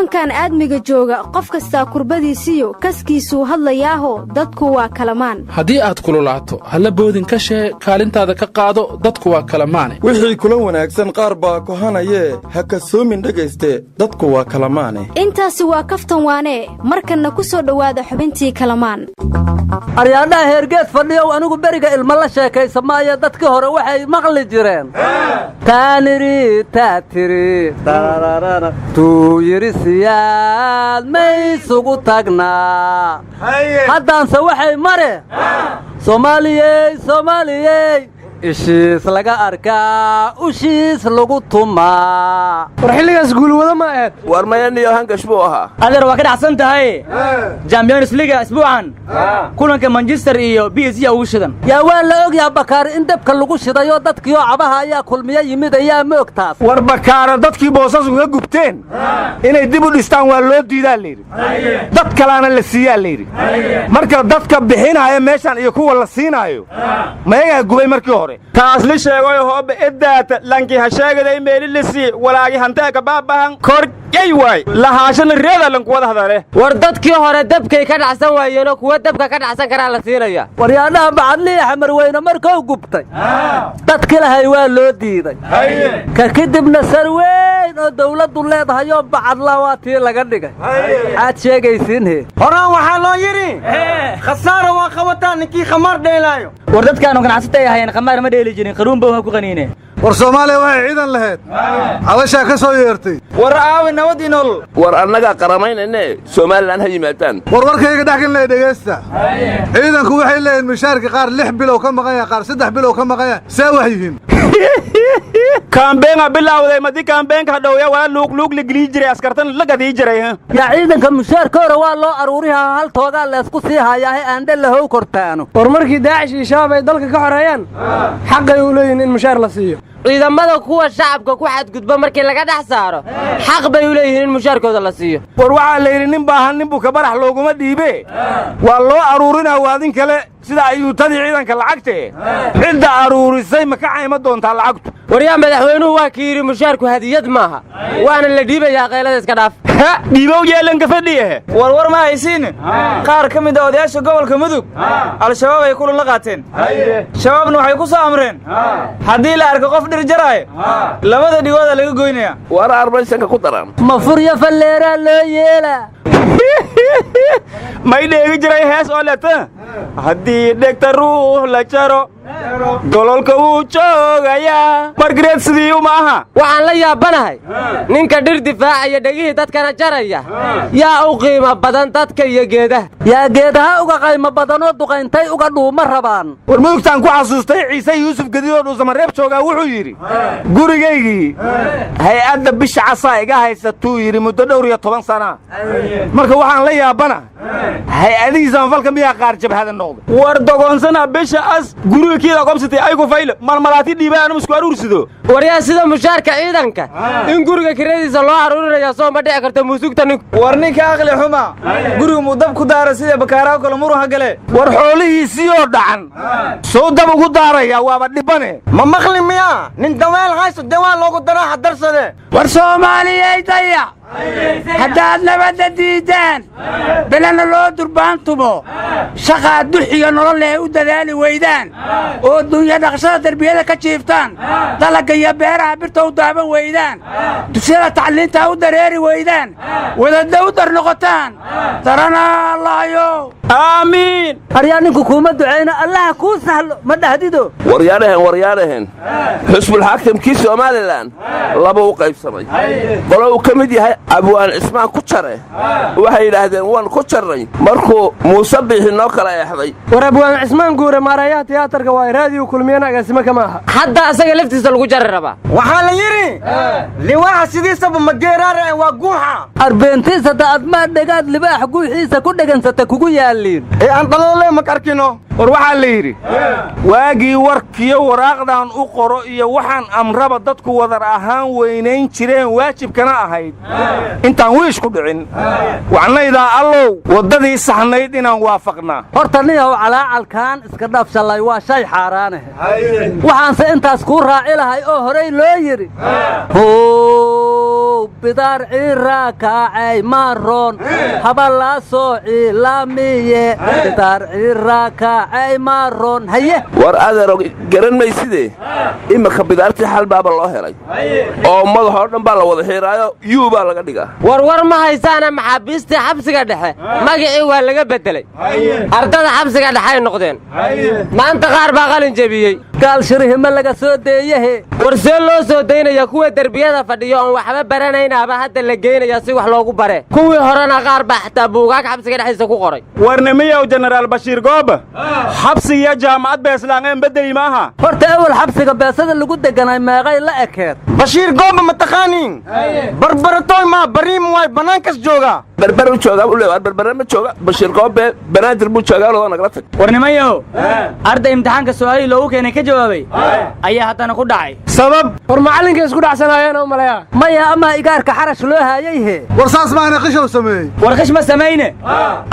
koonkan aadmiga jooga qof kasta kurbadiisiyo kaskiisuu hadlayaaho dadku waa kalamaan haddii aad kululaato halla boodin ka shee kaalintaada ka qaado dadku waa kalamaane wixii kula wanaagsan qaar baa kohanayee ha kasoomin dhegayste dadku waa kalamaane intaasi waa kaftan waanee markanna ku soo dhowaada xubintii kalamaan aryaadhaha heergeed fadhiyow anigu beriga ilma la sheekaysa maayo dadkii hore waxay maqli jireen taaniri taatiri tuu yiri siyaad maysugu tagnaa haddaanse waxay mare soomaaliyey ishiis laga arkaa ushiis lagu tumaa war xilligaas guulwada ma aad war mayaniyo hangash buu ahaa adeer waa ka dhacsan tahay Champions League isbuucan kulanka Manchester iyo PSG ugu shidan yaa waa la ogyahay Bakaar in dabka lagu shidayo dadkii oo cabaha ayaa kulmiye yimid ayaa moogtaas war Bakaar dadkii boosas uga gubteen inay dib u dhistaan waa loo diidaa leeyahay dad kalena la siiyaa leeyahay marka dadka bixinaya meeshan iyo kuwa la siinayo mayaga gubay markii hore taas li sheegay hoob edaata lanki ha sheegaday meelilisi walaagi hantaaka baabahan korgay way lahaashan reeda lan kuwada hadale war dadkii hore dabkay ka dhacsan waayeen kuwa dabka ka dhacsan kara la siinaya waryaanaha bacadli xamar weyna markuu gubtay dadkii lahay waa loo diiday ka kadibna sarweyn oo dawladdu leedahay oo bacadla waa tii laga dhigay aad sheegaysiin horaan waxaa loo yiri khasaaro waa qabataan ninkii khamar dheelaayo war dadkaanu ganacsatay ahayeen khamar ma dheeli jirin qaruun baa ku qaniineen war Soomaaliya waxay ciidan lahayd cabasha ka soo yeertay war aawi nabadii nool war annaga qaramaynayne Soomaaliland ha yimaadaan warkayga dhaxkin la dhageysta ciidanku waxay leeyihiin mushaarka qaar 6 bilow ka maqan qaar 3 bilow ka maqan saa wax yihiin kaambeenga bilawday madi kaambeenka dhawya waa luuq la gili jiray askartan la gadii jiray yaa ciidanka mushaarka hore waa loo aruuriyaa hal tooga la isku sii hayaa aan dhal how kortaano war markii Daacish iyo Shabaab ay dalka ka xoreeyaan xaqay u leeyihiin in mushaar la siiyo ciidamada kuwa shacabka ku xadgudba markii laga dhax saaro xaq bay u leeyihiin in mushaarkooda la siiyo war waxa la yiri nin baahan nin buu ka barax looguma dhiibe waa loo aruurinaa waadin kale sida ayuu tadii ciidanka lacagte cidda aruurisay ma ka cayma doontaa lacagtu war yaa madaxweynuhu waa kiiri mushaarku hadiyad maaha waana la dhiibayaa qaylada iska dhaaf dhiibow yeelan ka fadhiye war ma haysiin qaar ka mid ah odayaasha gobolka Mudug al-shabaab ay kulan la qaateen shabaabna waxay ku soo amreen hadii la arko qof dhir jaray labada dhigooda laga goynaya war arbaysanka ku daran ma furya falleera loo yeela may dheegi jiray hees oo leeta hadii dhegta ruux la jaro gololka uu joogaya margaret sidii uma aha waxaan la yaabanahay ninka dhir difaacaya dhagihii dadkana jaraya yaa u qiimo badan dadka iyo geedaha yaa geedaha uga qiimo badan oo duqayntay uga dhuuma rabaan war mudugtaan ku xasuustay Ciise Yuusuf Gadiyo oo Samareeb jooga wuxuu yiri gurigeygii hay'adda bisha casa iga haysatuu yiri muddo dhowr iyo 10 sano marka waxaan la yaabana hay'adihiisa falka miyaa qaar jabhada noqday war dogoonsana bisha as gurigeeda qobsatay ay ku fayl marmalaati dhiibaan isku aruursido waryaa sida mushaarka ciidanka in guriga kireediisa loo aruurinayo soo ma dhici karto muusugta nin war ninka aqli xuma guriga mudab ku daara sida bakaaraha kala muruha gale war xoolihiisii oo dhacan soo dab ugu daaraya waaba dhibane ma maqli miya nin daweel haysto dawaan loogu daraa darsade war Soomaaliyeey daya haddaad nabadda diidaan belana loo durbaantumo shaqaa duxiga nolol leh u dadaali weydaan oo dunya dhaqshada darbiyada ka jiiftaan dalaga iyo beeraha birta u daaban weydaan dugsiyada tacliinta u dareeri weydaan wadada u dar noqotaan tarana allahayo aamiin aryaa ninku kuma duceyna allah ku sahlo ma dhahdido waryaanahan xusbul xaakimkii Soomaaliland laba u qaybsamay qolo uu kamid yahay abwaan ismaan ku jare waxay yiraahdeen waan ku jarnay markuu Muuse bixi noo kala eexday war abwaan ismaan guure maarayaa tiyaatarka waa raadiyo kulmiyana agaasima kama aha hadda asaga laftiisa lagu jar raba waxa la yiri liwaha sidiisa ma geeraare waa guuxa arbeentiisa daad ma dhagaad libaax guuxiisa ku dhagansata kugu yaaliin aan dhalole ma karkino war waxa la yiri waagii warkiyo waraaqdan u qoro iyo waxaan amraba dadku wadar ahaan weynayn jireen waajibkana ahayd intaan wiish ku dhicin waxnayda allow wadadii saxnayd inaan waafaqnaa horta niyow calaacalkan iska dhaafshalay waa shay xaaraane waxaan se intaas ku raaci lahay oo horey loo yiri bidaar ciraa kaacay maaroon haba laa soo cilaamiye bidaar ciraa kaacay maaroon haye war adeero garan mayside imika bidaartii xal baaba loo helay oo madaxoo dhan baa la wada xiiraayo yuu baa laga dhigaa war ma haysaana maxaabiistii xabsiga dhexe magacii waa laga beddelay ardada xabsiga dhexe ay noqdeen maanta qaar baa qalin jebiyey gaal shirihima laga soo deeyahe war see loo soo daynaya kuwa derbiyada fadhiyo oon waxba baranaynaaba hadda la geynaya si wax loogu bare kuwii horena qaar baa xataa buugaag xabsiga dhexdiisa ku qoray warnimiyow jenaraal bashiir gooba xabsigiyo jaamacad beeslaangeen bedeli maaha horta awal xabsiga beesada lagu deganay meeqay la ekeed bashiir gooba ma taqaaniin barbaratoy maa bariim waay bannaankas joogaa berber u joogaa ule war berbere ma jooga bashiir goobe banaadir buu joogaa loo nagala tag warnimayow arday imtixaanka su'aalihii loogu keenay ka jawaabay ayaa haddana ku dhacay sabab war macallinka isku dhacsanaayeen oo malaya maya ama igaarka xarash loo haayay he war saas maana qishow sameeyey war qish ma samayne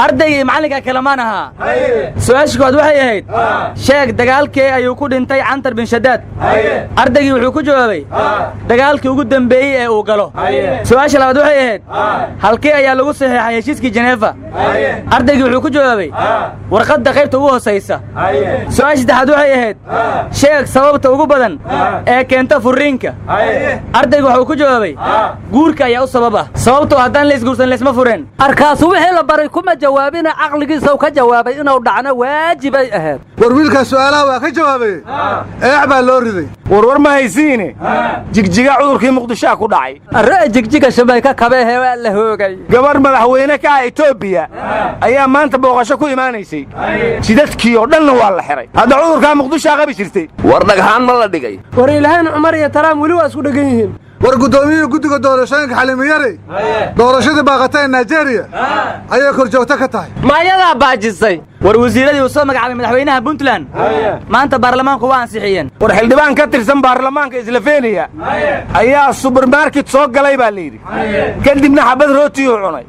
ardayga iyo macallinka kalamaan ahaa su'aasha kood waxay ahayd sheeg dagaalkee ayuu ku dhintay cantar bin shadaad ardaygii wuxuu ku jawaabay dagaalkii ugu dambeeyey ee uu galo su'aasha labaad waxay ahayd halkee ayaa lagu saxeexay heshiiskii Jeneefa ardaygii wuxuu ku jawaabay warqadda qaybta ugu hoosaysa su'aasha saddexaad waxay ahayd sheeg sababta ugu badan ee keenta furiinka ardaygu wuxuu ku jawaabay guurka ayaa u sababa sababtoo haddaan la isguursan laysma fureen arkaasu wixii la baray kuma jawaabina caqligiisa uu ka jawaabay inuu dhacno waajibay ahayd war wiilkaas su'aalaha waa ka jawaabay eex baa loo riday war ma haysiine jigjiga cudurkii muqdishaa ku dhacay arre jigjiga shabayka kabeehe waa la hoogay gabar madaxweyne ka ah Itoobiya ayaa maanta booqasho ku imaanaysay jidadkii oo dhanna waa la xiray hadda cudurka muqdishaa qabi jirtay war dhaghaan ma la dhigay war ilaahan Umar iyo Taraam wali waa isku dhagan yihiin war gudoomiyihii guddiga doorashooyinka xalimiyare doorashadii baaqatay ee Nigeria ayay kor joogto ka tahay maayadaa baajisay war wasiiradii uu soo magacaabay madaxweynaha Puntland maanta baarlamaanku waa ansixiyeen war xildhibaan ka tirsan baarlamaanka Slovenia ayaa supermarket soo galay baa leeyri kadibna xabad rooti uu cunay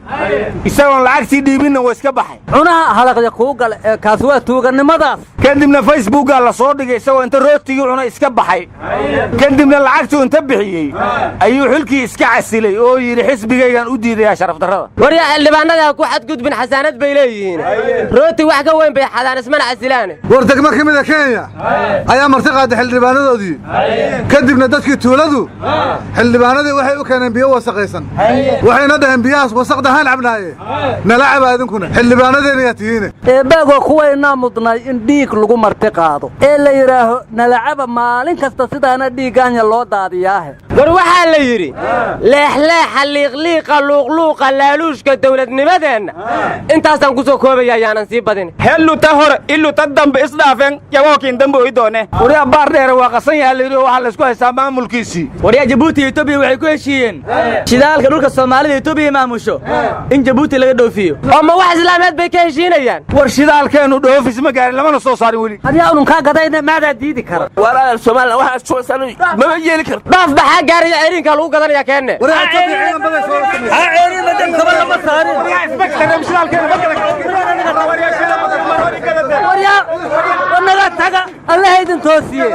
isagoon lacagtii dhiibinna waa iska baxay cunaha halaqya ku gal ee kaas waa tuuganimadaas kadibna Facebook la soo dhigay isagoo inta rootigii cunay iska baxay kadibna lacagtii inta bixiyay ayuu xilkii iska casilay oo yiri xisbigaygan u diiday sharaf darrada war yaa xildhibaanada ku xadgudbin xasaanad bay leeyihiin rooti wax ka weyn bay xadaan ismana casilaan war degmo ka mid ah Kenya ayaa marti qaaday xildhibaanadoodii kadibna dadkii tuuladu xildhibaanadii waxay u keeneen biyo wasaqaysan waxayna dhaheen biyahaas wasaqda haan cabnaaye nala cabaadinkuna xildhibaanadeena yaa tihiin eebago kuwayna mudnay in dhiig lagu marti qaado ee la yiraaho nala caba maalin kasta sidaana dhiigaanya loo daadiyaahe war waxaa la yiri leexleexa liiqliiqa luuqluuqa laaluushka dawladnimadeenna intaasaan ku soo koobaya ayaanan sii badin hellu ta hore illu ta dambe isdhaafeen yagookiin dambe oy doone wariya baar dheer waa qasan yahay layidhi waxaa la isku haystaa maamulkiisii wariya Jabuuti iyo Itoobiya waxay ku heshiiyeen shidaalka dhulka Soomaalida Itoobiya maamusho in Jabuuti laga dhoofiyo oo ma wax islaameed bay ka heshiinayaan war shidaalkeenu dhoofis ma gaarin lamana soo saarin weli hadiyaa unun kaa gadayna maadaa diidi kara war Soomaaliland waxa soo saaray ma yeeli kar dhaaf baxaa gaariga ciriinka lagu gadanaya keenne war ciidan badan soo ha ciidan badan kaba lama saarin waryaa wanaga taga Allah idin toosiye